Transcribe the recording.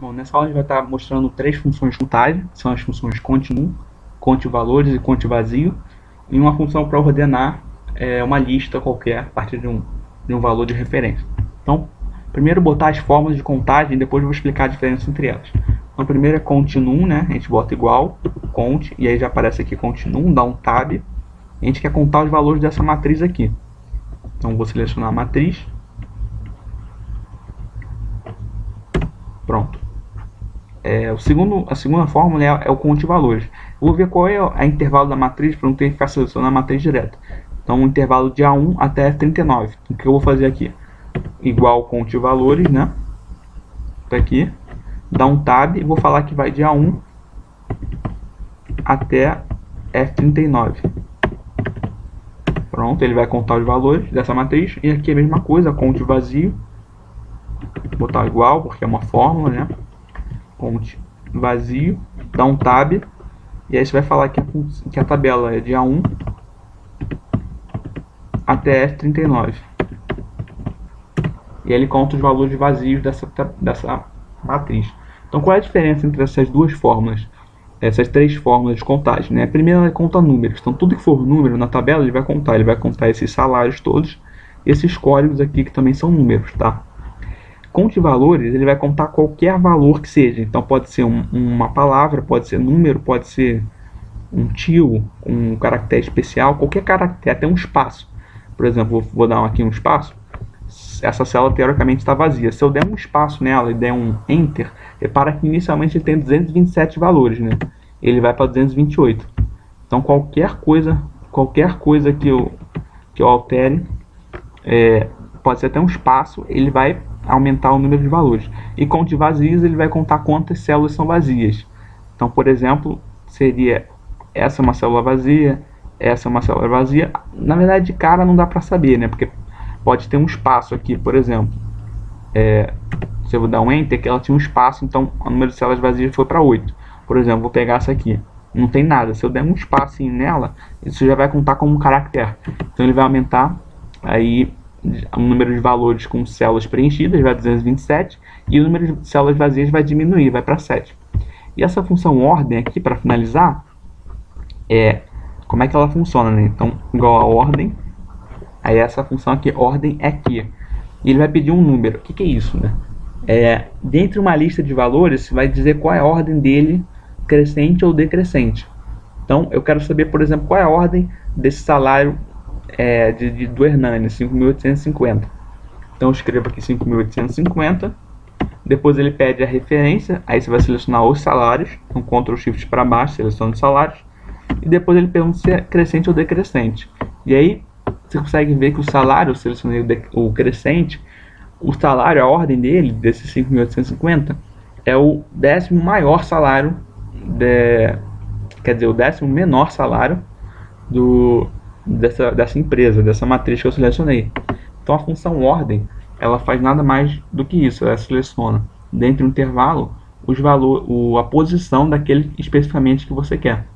Bom, nessa aula a gente vai estar mostrando três funções de contagem, que são as funções conte1, conte valores e conte vazio, e uma função para ordenar uma lista qualquer a partir de um valor de referência. Então, primeiro botar as fórmulas de contagem e depois eu vou explicar a diferença entre elas. Então, primeiro é conte1, né? A gente bota igual, conte, e aí já aparece aqui conte1, dá um tab, e a gente quer contar os valores dessa matriz aqui. Então, vou selecionar a matriz. Pronto. A segunda fórmula é o conte valores. Eu vou ver qual é o intervalo da matriz para não ter que ficar selecionando a matriz direto. Então, o intervalo de A1 até F39. O que eu vou fazer aqui? Igual conte valores, né? Tá aqui. Dá um tab e vou falar que vai de A1 até F39. Pronto, ele vai contar os valores dessa matriz. E aqui é a mesma coisa, conte vazio. Vou botar igual, porque é uma fórmula, né? Conte vazio, dá um tab, e aí você vai falar que a tabela é de A1 até F39. E aí ele conta os valores vazios dessa matriz. Então qual é a diferença entre essas duas fórmulas? Essas três fórmulas de contagem, né? A primeira ela conta números, então tudo que for número na tabela ele vai contar esses salários todos, e esses códigos aqui que também são números, tá? Conte valores, ele vai contar qualquer valor que seja. Então pode ser uma palavra, pode ser número, pode ser um tio, um caractere especial, qualquer caractere, até um espaço. Por exemplo, vou dar aqui um espaço. Essa célula teoricamente está vazia. Se eu der um espaço nela e der um Enter, repara que inicialmente ele tem 227 valores, né? Ele vai para 228. Então qualquer coisa que eu altere, pode ser até um espaço, ele vai aumentar o número de valores. E conte vazios, ele vai contar quantas células são vazias. Então, por exemplo, seria essa é uma célula vazia, essa é uma célula vazia. Na verdade, de cara não dá para saber, né? Porque pode ter um espaço aqui, por exemplo. Se eu vou dar um Enter, que ela tinha um espaço, então o número de células vazias foi para 8. Por exemplo, vou pegar essa aqui. Não tem nada. Se eu der um espacinho nela, isso já vai contar como um caractere. Então ele vai aumentar aí o número de valores com células preenchidas vai 227 e o número de células vazias vai diminuir, vai para 7. E essa função ordem aqui, para finalizar, como é que ela funciona, né? Então, igual a ordem, aí essa função aqui, ordem é aqui. E ele vai pedir um número. O que é isso, né? Dentro de uma lista de valores, vai dizer qual é a ordem dele, crescente ou decrescente. Então, eu quero saber, por exemplo, qual é a ordem desse salário do Hernani, 5.850. Então eu escrevo aqui 5.850. Depois ele pede a referência, aí você vai selecionar os salários, então Ctrl Shift para baixo, seleciona os salários. E depois ele pergunta se é crescente ou decrescente. E aí você consegue ver que o salário, eu selecionei o crescente, o salário, a ordem dele, desses 5.850, é o 10º maior salário, quer dizer, o 10º menor salário dessa empresa, dessa matriz que eu selecionei. Então a função ordem, ela faz nada mais do que isso, ela seleciona dentro do intervalo a posição daquele especificamente que você quer.